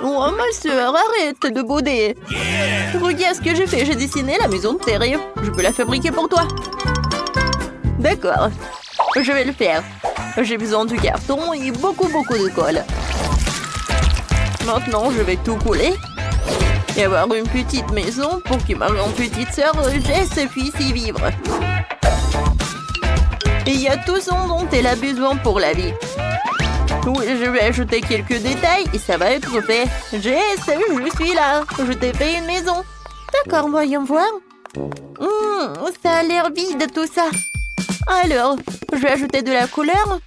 Oh, ma sœur, arrête de bauder. Regarde ce que j'ai fait. J'ai dessiné la maison de Terry. Je peux la fabriquer pour toi. D'accord. Je vais le faire. J'ai besoin du carton et beaucoup de colle. Maintenant, je vais tout couler. Et avoir une petite maison pour que ma petite sœur Jess puisse y vivre. Et il y a tout ce dont elle a besoin pour la vie. Oui, je vais ajouter quelques détails et ça va être fait. Jess, je suis là. Je t'ai fait une maison. D'accord, voyons voir. Ça a l'air vide tout ça. Alors, je vais ajouter de la couleur.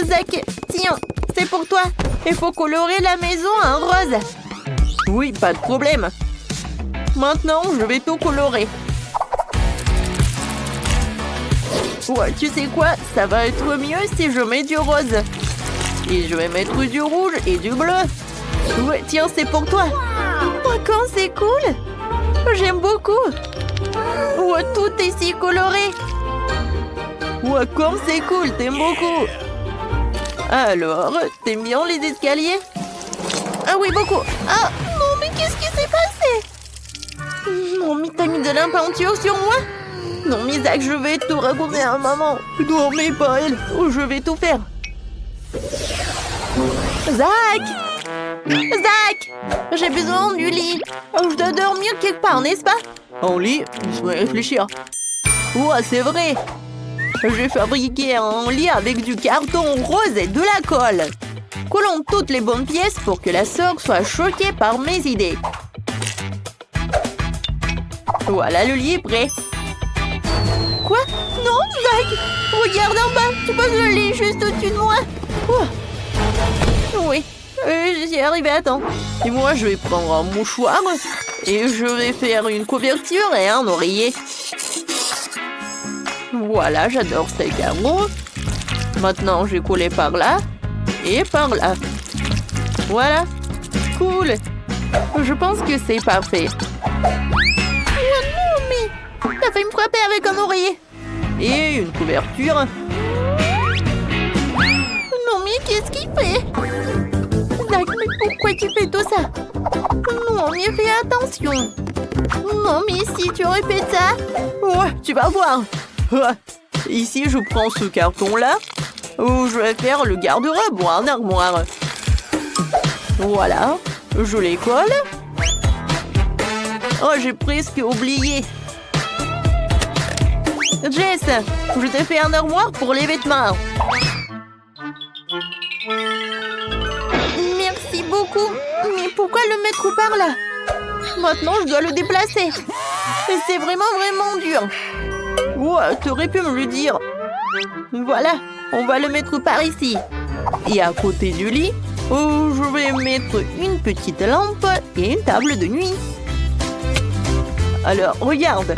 Zach, tiens, c'est pour toi. Il faut colorer la maison en rose. Oui, pas de problème. Maintenant, je vais tout colorer. Ouais, tu sais quoi? Ça va être mieux si je mets du rose. Et je vais mettre du rouge et du bleu. Ouais, tiens, c'est pour toi. Oh, quand c'est cool. J'aime beaucoup. Ouais, tout est si coloré. Ouais, comme c'est cool, t'aimes beaucoup. Alors, t'aimes bien les escaliers? Ah oui, beaucoup. Ah, non, mais qu'est-ce qui s'est passé? Non, mais t'as mis de la peinture sur moi? Non, mais Zach, je vais tout raconter à maman. Non, mais pas elle. Oh, je vais tout faire. Zach! Zach! J'ai besoin du lit. Oh, je dois dormir quelque part, n'est-ce pas? En lit? Laisse-moi réfléchir. Ouais, c'est vrai. J'ai fabriqué un lit avec du carton rose et de la colle. Collons toutes les bonnes pièces pour que la sœur soit choquée par mes idées. Voilà, le lit est prêt. Quoi? Non, Zach! Regarde en bas, tu poses le lit juste au-dessus de moi. Oui, j'y suis arrivée à temps. Et moi, je vais prendre un mouchoir et je vais faire une couverture et un oreiller. Voilà, j'adore ces carreaux. Maintenant, je vais coller par là et par là. Voilà, cool. Je pense que c'est parfait. Oh non, mais t'as fait me frapper avec un oreiller. Et une couverture. Non, mais qu'est-ce qu'il fait? Zach, mais pourquoi tu fais tout ça? Non, mais fais attention. Non, mais si tu répètes ça... Ouais, tu vas voir. Ici, je prends ce carton-là, où je vais faire le garde-robe ou un armoire. Voilà, je les colle. Oh, j'ai presque oublié. Jess, je t'ai fait un armoire pour les vêtements. Merci beaucoup. Mais pourquoi le mettre par là? Maintenant, je dois le déplacer. Et c'est vraiment dur. Ouais, t'aurais pu me le dire. Voilà, on va le mettre par ici. Et à côté du lit, je vais mettre une petite lampe et une table de nuit. Alors, regarde.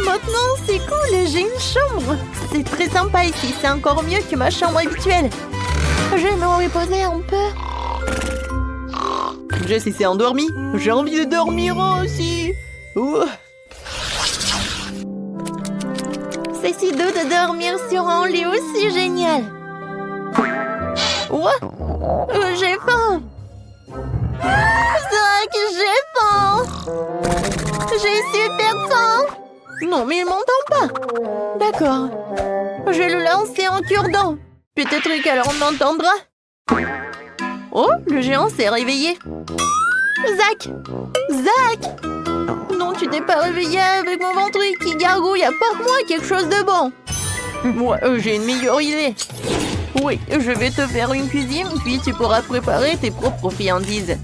Maintenant, c'est cool, j'ai une chambre. C'est très sympa ici, c'est encore mieux que ma chambre habituelle. Je vais me reposer un peu. Jessie s'est endormie. J'ai envie de dormir aussi. C'est si doux de dormir sur un lit aussi génial. J'ai faim. Zach, j'ai faim. J'ai super faim. Non, mais il m'entend pas. D'accord. Je vais le lancer en cure-dent. Peut-être qu'alors on m'entendra. Oh, le géant s'est réveillé. Zach! Zach! Non, tu t'es pas réveillé avec mon ventre qui gargouille. Apporte-moi quelque chose de bon. Moi, j'ai une meilleure idée. Oui, je vais te faire une cuisine, puis tu pourras préparer tes propres friandises.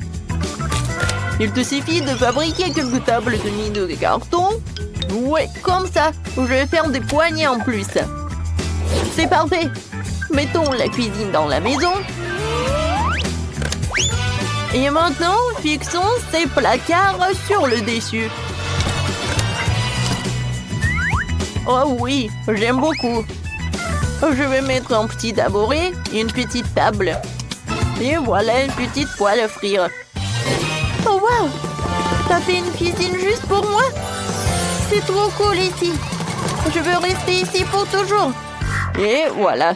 Il te suffit de fabriquer quelques tables de nuit de carton. Ouais, comme ça. Je vais faire des poignées en plus. C'est parfait. Mettons la cuisine dans la maison. Et maintenant, fixons ces placards sur le dessus. Oh oui, j'aime beaucoup. Je vais mettre un petit tabouret et une petite table. Et voilà une petite poêle à frire. Oh wow! T'as fait une cuisine juste pour moi? C'est trop cool ici. Je veux rester ici pour toujours. Et voilà,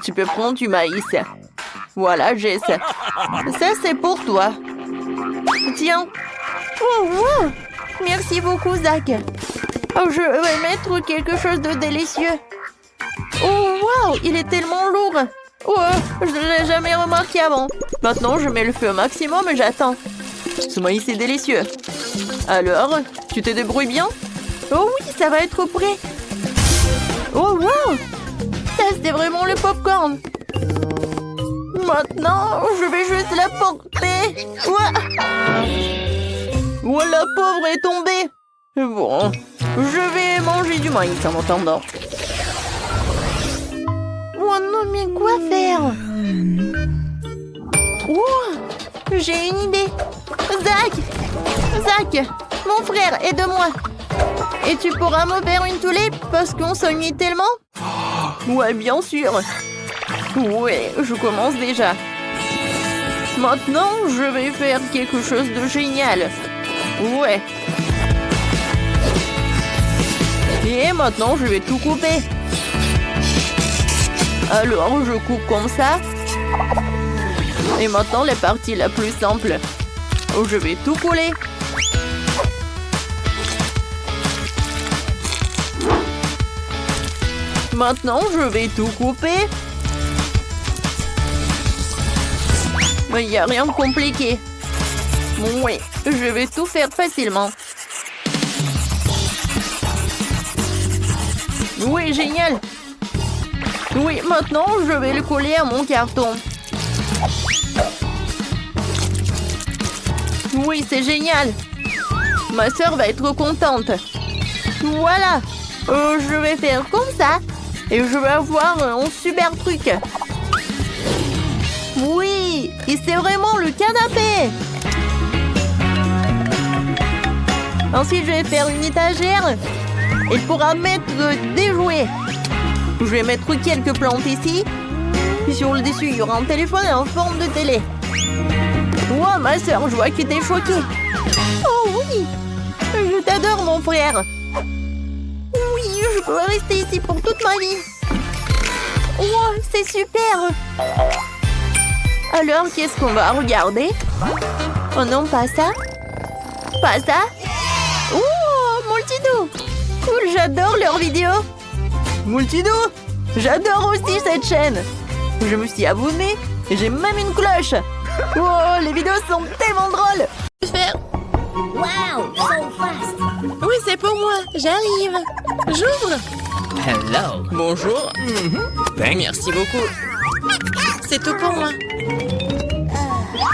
tu peux prendre du maïs. Voilà, Jess. Ça, c'est pour toi. Tiens. Oh, wow. Merci beaucoup, Zach. Oh, je vais mettre quelque chose de délicieux. Oh, wow, il est tellement lourd. Oh, je ne l'ai jamais remarqué avant. Maintenant, je mets le feu au maximum et j'attends. Ce maïs est délicieux. Alors, tu te débrouilles bien? Oh oui, ça va être prêt. Oh, wow. Ça, c'est vraiment le popcorn. Maintenant, je vais juste la porter. Oh, la pauvre est tombée. Bon, je vais manger du maïs en attendant. Oh non, mais quoi faire? Oh, j'ai une idée. Zach, mon frère, aide-moi. Et tu pourras me faire une tulipe parce qu'on s'ennuie tellement? Ouais, bien sûr. Ouais, je commence déjà. Maintenant, je vais faire quelque chose de génial. Ouais. Et maintenant, je vais tout couper. Alors, je coupe comme ça. Et maintenant, la partie la plus simple. Je vais tout coller. Maintenant, je vais tout couper. Mais il n'y a rien de compliqué. Oui, je vais tout faire facilement. Oui, génial. Oui, maintenant, je vais le coller à mon carton. Oui, c'est génial. Ma sœur va être contente. Voilà. Je vais faire comme ça. Et je vais avoir un super truc. Oui, et c'est vraiment le canapé. Ensuite, je vais faire une étagère. Il pourra mettre des jouets. Je vais mettre quelques plantes ici. Et sur le dessus, il y aura un téléphone en forme de télé. Oh, ma soeur, je vois que t'es choquée. Oh oui, je t'adore, mon frère. Oui, je peux rester ici pour toute ma vie. Oh, c'est super. Alors, qu'est-ce qu'on va regarder? Oh non, pas ça. Pas ça. Oh, Multido. Cool, j'adore leurs vidéos. Multido, j'adore aussi cette chaîne. Je me suis abonnée et j'ai même une cloche. Oh, les vidéos sont tellement drôles. Faire. Wow, so fast. Oui, c'est pour moi. J'arrive. J'ouvre. Hello. Bonjour. Merci beaucoup. C'est tout pour moi.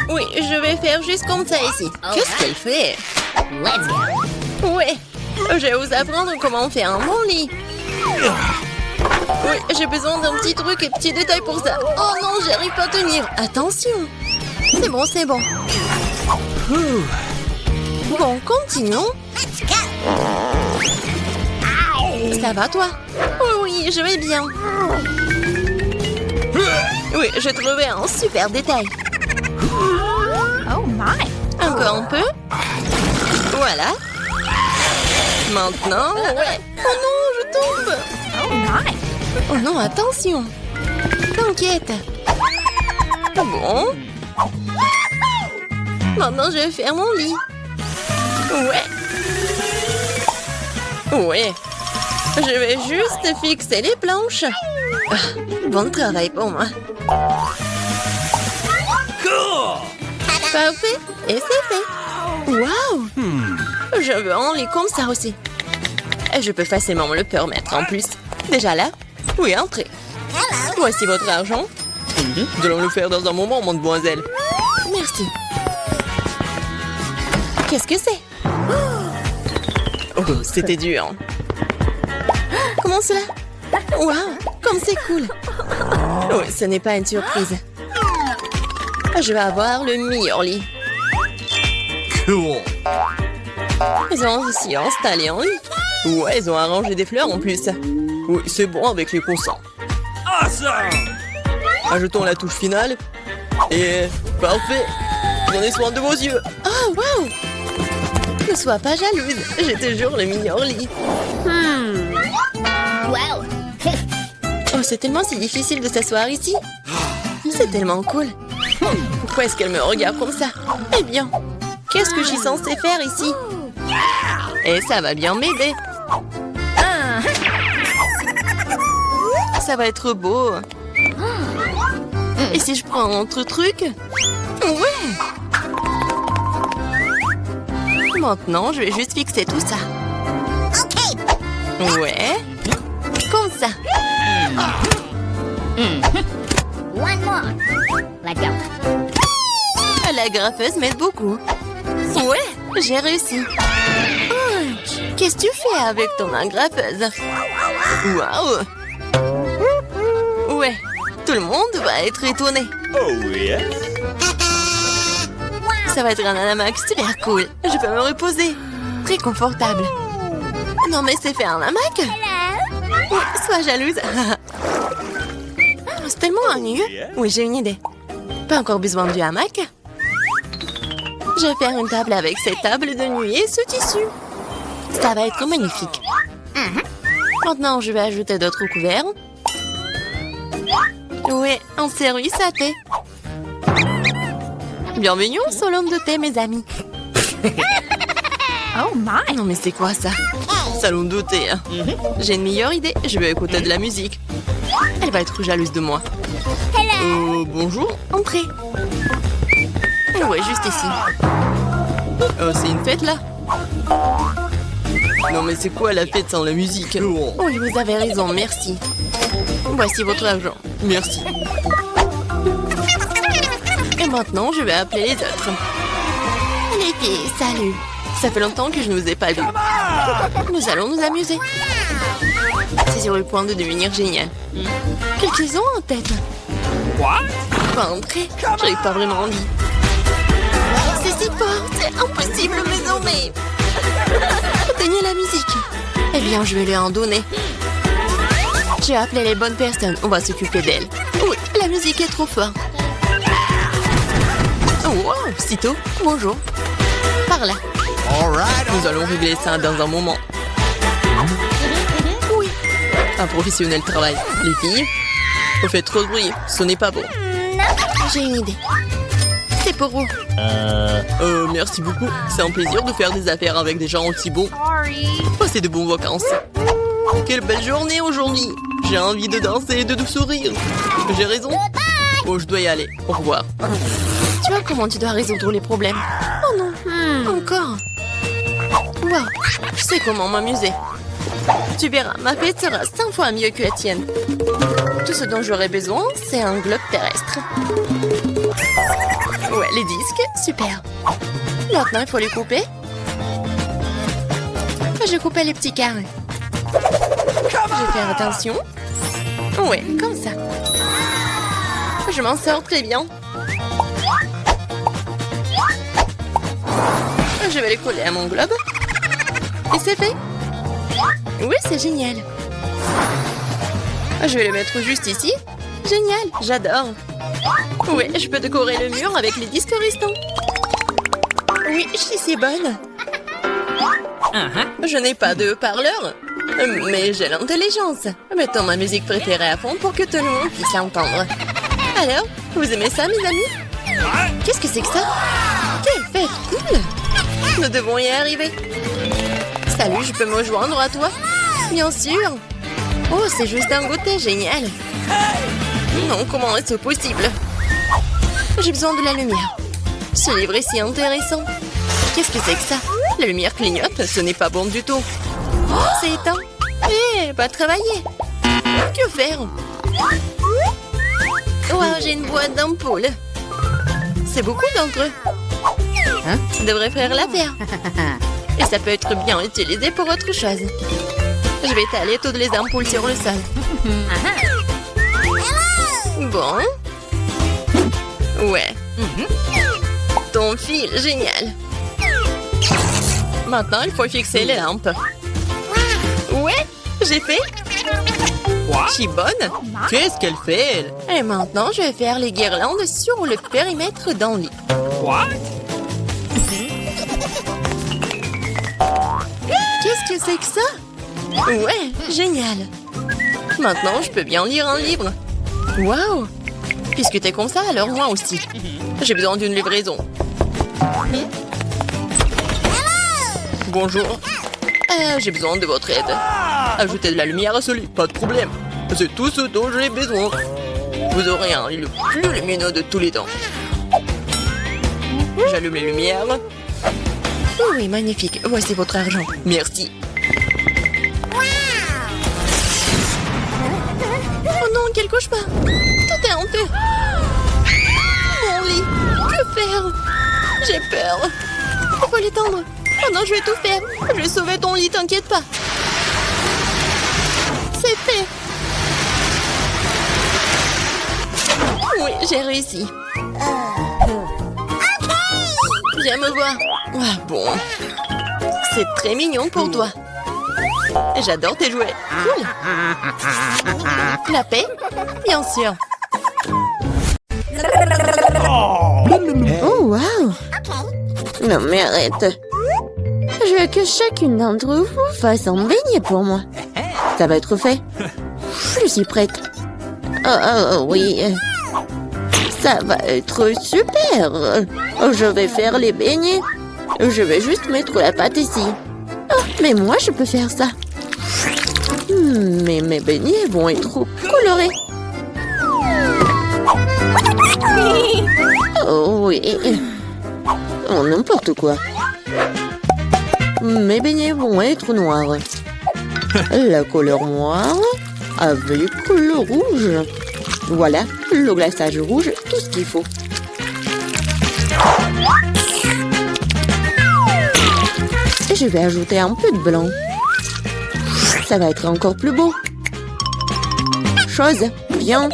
Oui, je vais faire juste comme ça ici. Qu'est-ce qu'elle fait? Let's go. Oui, je vais vous apprendre comment faire un bon lit. Oui, j'ai besoin d'un petit truc et petit détail pour ça. Oh non, j'arrive pas à tenir. Attention. C'est bon, c'est bon. Bon, continuons. Ça va, toi? Oui, je vais bien. Oui, j'ai trouvé un super détail. Oh my. Encore un peu. Voilà. Maintenant, ouais. Oh non, je tombe. Oh my. Oh non, attention. T'inquiète. Bon. Maintenant, je vais faire mon lit. Ouais. Ouais. Je vais juste fixer les planches. Ah, bon travail pour moi. Parfait. Et c'est fait. Waouh. Je veux un lit comme ça aussi. Et je peux facilement me le permettre en plus. Déjà là? Oui, entrez. Voici votre argent. Nous allons le faire dans un moment, mademoiselle. Merci. Qu'est-ce que c'est? Oh, c'était dur. Comment cela? Waouh, comme c'est cool. Oh, ce n'est pas une surprise. Je vais avoir le meilleur lit. Cool. Ils ont aussi installé un lit. Ouais, ils ont arrangé des fleurs en plus. Oui, c'est bon avec les consents. Awesome. Ajoutons la touche finale. Et parfait. Prenez soin de vos yeux. Oh, waouh. Ne sois pas jalouse. J'ai toujours le meilleur lit. Wow. Oh, c'est tellement si difficile de s'asseoir ici. C'est tellement cool. Pourquoi est-ce qu'elle me regarde comme ça? Eh bien, qu'est-ce que je suis censée faire ici? Et ça va bien m'aider. Ça va être beau. Et si je prends un autre truc? Ouais! Maintenant, je vais juste fixer tout ça. Ouais. Comme ça. One more. Let's go. La graffeuse m'aide beaucoup. Ouais, j'ai réussi. Oh, qu'est-ce que tu fais avec ton agrafeuse? Waouh! Ouais, tout le monde va être étonné. Oh yes. Ça va être un hamac super cool. Je peux me reposer. Très confortable. Non mais c'est fait un hamac? Oui, sois jalouse. C'est tellement ennuyeux. Oui, j'ai une idée. Pas encore besoin du hamac. Je vais faire une table avec cette table de nuit et ce tissu. Ça va être magnifique. Maintenant, je vais ajouter d'autres couverts. Oui, un service à thé. Bienvenue au salon de thé, mes amis. Oh my. Non mais c'est quoi ça? Salon de thé. Hein. J'ai une meilleure idée. Je vais écouter de la musique. Elle va être jalouse de moi. Bonjour, entrez. Ouais, juste ici. Oh, c'est une fête là? Non mais c'est quoi la fête sans la musique? Oui, vous avez raison, merci. Voici votre argent. Merci. Et maintenant, je vais appeler les autres. Les filles, salut. Ça fait longtemps que je ne vous ai pas vus. Nous allons nous amuser. C'est sur le point de devenir génial. Qu'est-ce qu'ils ont en tête? What? Pas entrer. J'arrive pas vraiment envie. C'est si fort, c'est impossible, mais non, mais... Éteignez la musique. Eh bien, je vais lui en donner. J'ai appelé les bonnes personnes. On va s'occuper d'elles. Oui, la musique est trop forte. Oh, wow, sitôt. Bonjour. Par là. Nous allons régler ça dans un moment. Oui. Un professionnel travaille. Les filles, vous faites trop de bruit. Ce n'est pas bon. J'ai une idée. C'est pour vous. Merci beaucoup. C'est un plaisir de faire des affaires avec des gens aussi bons. Passez de bonnes vacances. Quelle belle journée aujourd'hui. J'ai envie de danser et de sourire. J'ai raison. Oh, je dois y aller. Au revoir. Tu vois comment tu dois résoudre les problèmes? Oh non. Encore. Wow. Je sais comment m'amuser. Tu verras, ma fête sera 100 fois mieux que la tienne. Tout ce dont j'aurai besoin, c'est un globe terrestre. Ouais, les disques, super. Maintenant, il faut les couper. Je coupais les petits carrés. Je vais faire attention. Ouais, comme ça. Je m'en sors très bien. Je vais les coller à mon globe. Et c'est fait. Oui, c'est génial. Je vais les mettre juste ici. Génial, j'adore. Oui, je peux décorer le mur avec les disques restants. Oui, je suis si bonne. Je n'ai pas de haut-parleur, mais j'ai l'intelligence. Mettons ma musique préférée à fond pour que tout le monde puisse l'entendre. Alors, vous aimez ça, mes amis? Qu'est-ce que c'est que ça? Quelle fête cool! Nous devons y arriver. Salut, je peux me joindre à toi? Bien sûr. Oh, c'est juste un goûter, génial. Non, comment est-ce possible? J'ai besoin de la lumière. Ce livre est si intéressant. Qu'est-ce que c'est que ça? La lumière clignote, ce n'est pas bon du tout. Oh, c'est éteint. Eh, pas travailler. Que faire? Wow, j'ai une boîte d'ampoules. C'est beaucoup d'encre. Ça devrait faire l'affaire. Et ça peut être bien utilisé pour autre chose. Je vais étaler toutes les ampoules sur le sol. Bon. Ouais. Ton fil, génial. Maintenant, il faut fixer les lampes. Ouais, j'ai fait. Je suis bonne. Qu'est-ce qu'elle fait, elle? Et maintenant, je vais faire les guirlandes sur le périmètre d'un lit. What? Qu'est-ce que c'est que ça? Ouais, génial. Maintenant, je peux bien lire un livre. Waouh! Puisque t'es comme ça, alors moi aussi. J'ai besoin d'une livraison. Bonjour. J'ai besoin de votre aide. Ajoutez de la lumière à ce lit, pas de problème. C'est tout ce dont j'ai besoin. Vous aurez un lit le plus lumineux de tous les temps. J'allume les lumières. Oui, magnifique. Voici votre argent. Merci. Oh non, quel cauchemar. Tout est en feu. Mon lit. Que faire? J'ai peur. Il faut l'étendre. Oh non, je vais tout faire. Je vais sauver ton lit, t'inquiète pas. C'est fait. Oui, j'ai réussi. Viens me voir. Ah, bon. C'est très mignon pour toi. J'adore tes jouets. Cool. La paix? Bien sûr. Oh, wow. Non, mais arrête. Je veux que chacune d'entre vous fasse un beignet pour moi. Ça va être fait. Je suis prête. Oh, oui. Ça va être super. Je vais faire les beignets. Je vais juste mettre la pâte ici. Oh, mais moi, je peux faire ça. Mais mes beignets vont être trop colorés. Oh oui. Oh, n'importe quoi. Mes beignets vont être noirs. La couleur noire avec le rouge. Voilà, le glaçage rouge, tout ce qu'il faut. Et je vais ajouter un peu de blanc. Ça va être encore plus beau. Chose, viens.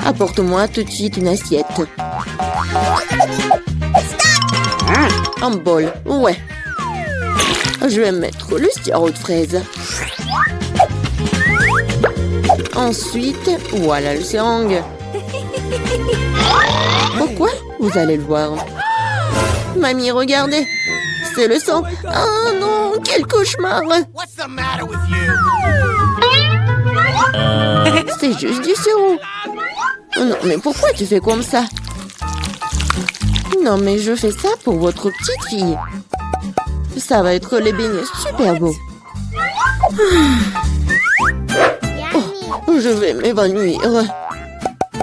Apporte-moi tout de suite une assiette. Un bol, ouais. Je vais mettre le sirop de fraise. Ensuite, voilà le seringue. Pourquoi? Vous allez le voir. Mamie, regardez. C'est le sang. Oh non, quel cauchemar. C'est juste du sirop. Non, mais pourquoi tu fais comme ça? Non, mais je fais ça pour votre petite fille. Ça va être les beignets super beaux. Je vais m'évanouir.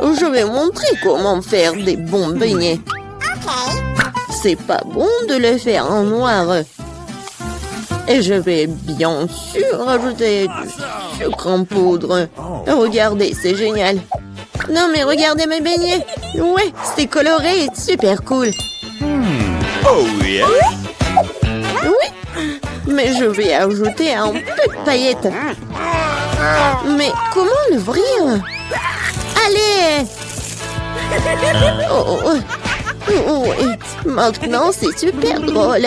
Je vais montrer comment faire des bons beignets. C'est pas bon de les faire en noir. Et je vais bien sûr ajouter du sucre en poudre. Regardez, c'est génial. Non mais regardez mes beignets. Ouais, c'est coloré et super cool. Oh yeah. Oui, mais je vais ajouter un peu de paillettes. Mais comment l'ouvrir? Allez! Oh, et maintenant c'est super drôle.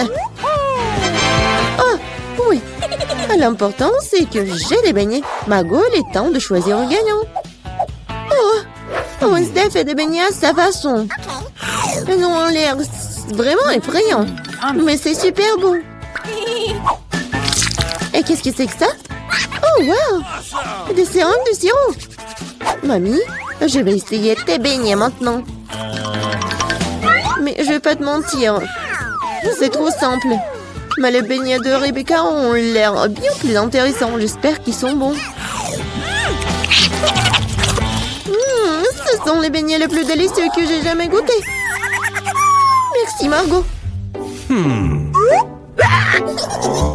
Oh, oui. L'important c'est que j'ai des beignets. Margot, il est temps de choisir un gagnant. Oh, Wednesday fait des beignets à sa façon. Ils ont l'air vraiment effrayants. Mais c'est super beau. Et qu'est-ce que c'est que ça? Oh, wow! Des seringues de sirop. Mamie, je vais essayer tes beignets maintenant. Mais je vais pas te mentir. C'est trop simple. Mais les beignets de Rebecca ont l'air bien plus intéressants. J'espère qu'ils sont bons. Ce sont les beignets les plus délicieux que j'ai jamais goûtés. Merci, Margot.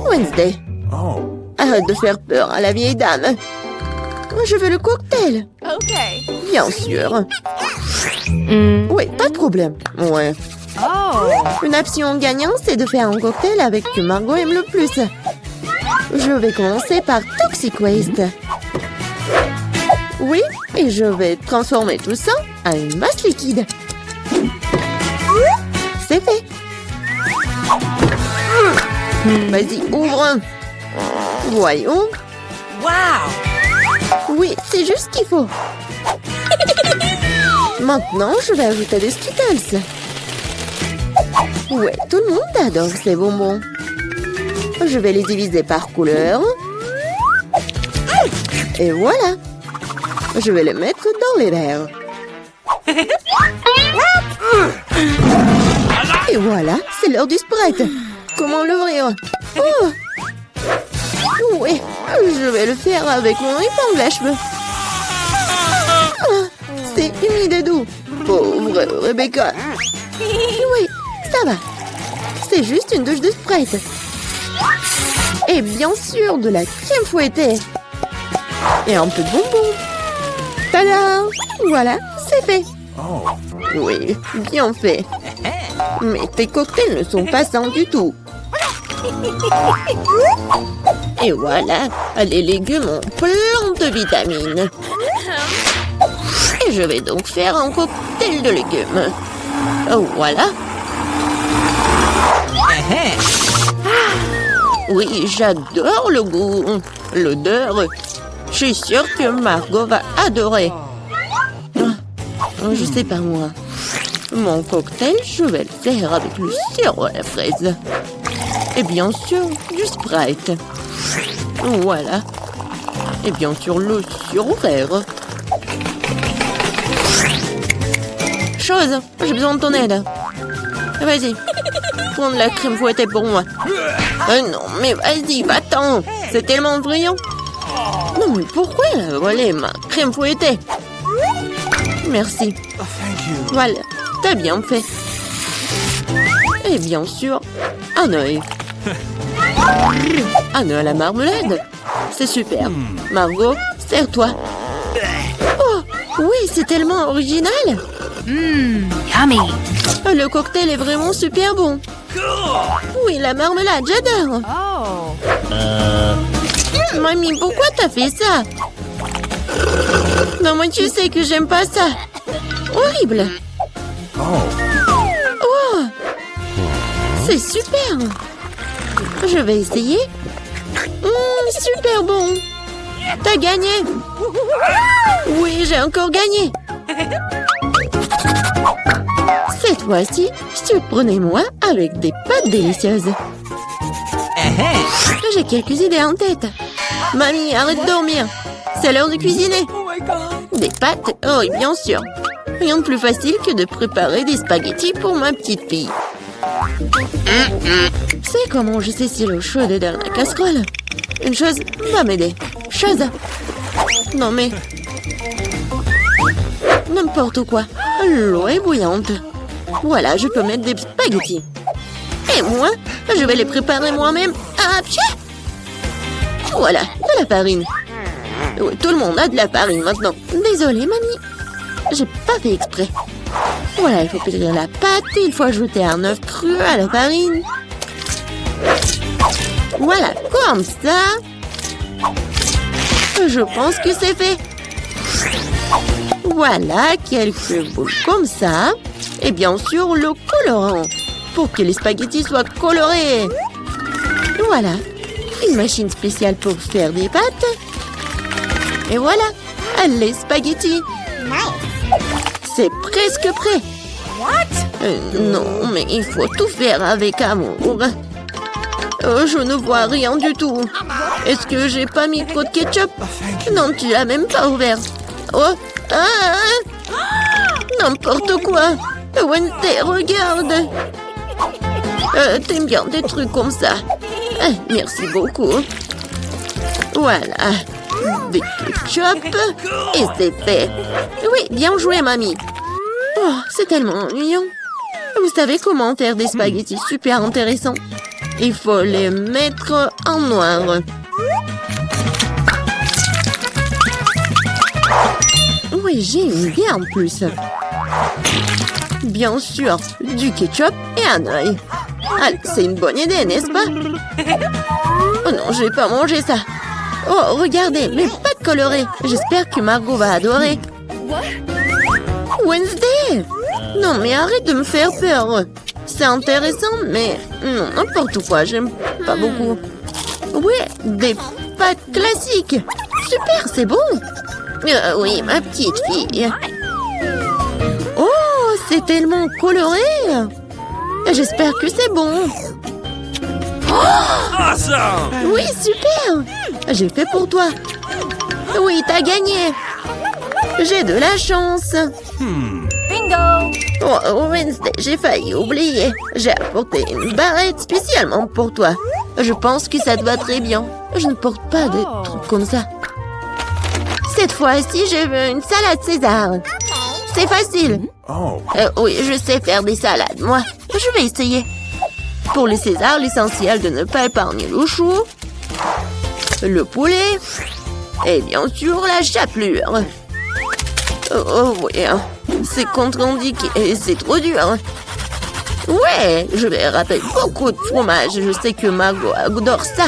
Wednesday. Arrête de faire peur à la vieille dame. Je veux le cocktail. OK. Bien sûr. Oui, pas de problème. Ouais. Oh. Une option gagnante, c'est de faire un cocktail avec que Margot aime le plus. Je vais commencer par Toxic Waste. Oui, et je vais transformer tout ça en une masse liquide. C'est fait. Vas-y, ouvre. Voyons. Wow. Oui, c'est juste ce qu'il faut. Maintenant, je vais ajouter des Skittles. Ouais, tout le monde adore ces bonbons. Je vais les diviser par couleur. Et voilà. Je vais les mettre dans les verres. l'heure du Sprite. Comment l'ouvrir? Oh! Oui, je vais le faire avec mon épingle à cheveux. Ah, c'est humide et doux. Pauvre Rebecca. Oui, ça va. C'est juste une douche de Sprite. Et bien sûr, de la crème fouettée. Et un peu de bonbons. Tada! Voilà, c'est fait. Oui, bien fait. Mais tes cocktails ne sont pas sains du tout. Et voilà, les légumes ont plein de vitamines. Et je vais donc faire un cocktail de légumes. Voilà. Oui, j'adore le goût, l'odeur. Je suis sûre que Margot va adorer. Je sais pas moi. Mon cocktail, je vais le faire avec le sirop à la fraise. Et bien sûr, du Sprite. Voilà. Et bien sûr, le sirop vert. Chose, j'ai besoin de ton aide. Vas-y, prends de la crème fouettée pour moi. Non, mais vas-y, va-t'en. C'est tellement brillant. Non, mais pourquoi elle a volé ma crème fouettée? Merci. Voilà, t'as bien fait. Et bien sûr, un œil. Un œil à la marmelade. C'est super. Margot, sers-toi. Oh, oui, c'est tellement original. Yummy. Le cocktail est vraiment super bon. Oui, la marmelade, j'adore. Mamie, pourquoi t'as fait ça? Non, moi, tu sais que j'aime pas ça. Horrible. Oh, c'est super. Je vais essayer. Super bon. T'as gagné. Oui, j'ai encore gagné. Cette fois-ci, surprenez-moi avec des pâtes délicieuses. J'ai quelques idées en tête. Mamie, arrête de dormir. C'est l'heure de cuisiner. Des pâtes? Oh, oui, bien sûr. Rien de plus facile que de préparer des spaghettis pour ma petite fille. C'est comment je sais si l'eau chaude est dans la casserole? Une chose va m'aider. Chose. Non mais... N'importe quoi. L'eau est bouillante. Voilà, je peux mettre des spaghettis. Et moi, je vais les préparer moi-même. Ah, pied! Voilà, de la farine. Oui, tout le monde a de la farine maintenant. Désolée, mamie. J'ai pas fait exprès. Voilà, il faut pétrir la pâte. Il faut ajouter un œuf cru à la farine. Voilà, comme ça. Je pense que c'est fait. Voilà, quelques boules comme ça. Et bien sûr, le colorant. Pour que les spaghettis soient colorés. Voilà. Une machine spéciale pour faire des pâtes. Et voilà, les spaghettis. C'est presque prêt. Non, mais il faut tout faire avec amour. Je ne vois rien du tout. Est-ce que j'ai pas mis trop de ketchup? Non, tu l'as même pas ouvert. Oh, n'importe quoi. Wednesday, regarde. T'aimes bien des trucs comme ça. Merci beaucoup. Voilà. Des ketchup. Et c'est fait. Oui, bien joué, mamie. Oh, c'est tellement ennuyant. Vous savez comment faire des spaghettis super intéressants? Il faut les mettre en noir. Oui, j'ai une idée en plus. Bien sûr, du ketchup et un œil. Allez, c'est une bonne idée, n'est-ce pas? Oh non, je vais pas manger ça. Oh, regardez, mes pâtes colorées. J'espère que Margot va adorer. Wednesday! Non, mais arrête de me faire peur. C'est intéressant, mais non, n'importe quoi, j'aime pas beaucoup. Oui, des pâtes classiques. Super, c'est bon. Oui, ma petite fille. Oh, c'est tellement coloré. J'espère que c'est bon. Oh, oui, super. J'ai fait pour toi. Oui, t'as gagné. J'ai de la chance. Bingo! Oh, Wednesday, j'ai failli oublier. J'ai apporté une barrette spécialement pour toi. Je pense que ça te va très bien. Je ne porte pas de trucs comme ça. Cette fois-ci, je veux une salade César. C'est facile. Oh. Oui, je sais faire des salades, moi. Je vais essayer. Pour les Césars, l'essentiel de ne pas épargner le chou, le poulet et bien sûr la chapelure. Oh oui, hein. C'est contre-indiqué et c'est trop dur. Ouais, je vais râper beaucoup de fromage. Je sais que Margot adore ça.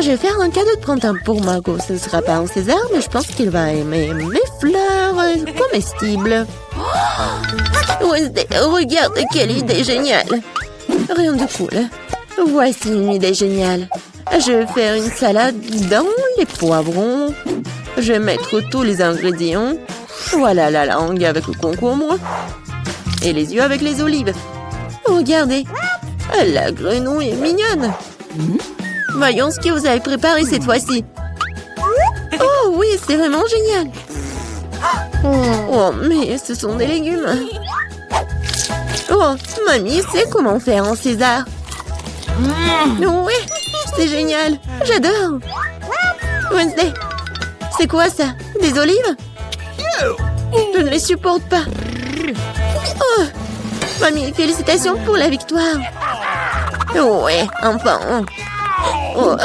Je vais faire un cadeau de printemps pour Margot. Ce ne sera pas un César, mais je pense qu'il va aimer mes fleurs comestibles. Wednesday, regarde quelle idée géniale. Rien de cool. Voici une idée géniale. Je vais faire une salade dans les poivrons. Je vais mettre tous les ingrédients. Voilà la langue avec le concombre. Et les yeux avec les olives. Regardez. La grenouille est mignonne. Voyons ce que vous avez préparé cette fois-ci. Oh oui, c'est vraiment génial. Oh, mais ce sont des légumes. Oh, mamie sait comment faire un César. Oui, c'est génial. J'adore. Wednesday, c'est quoi ça? Des olives? Je ne les supporte pas. Oh, mamie, félicitations pour la victoire. Ouais, enfin. Oh,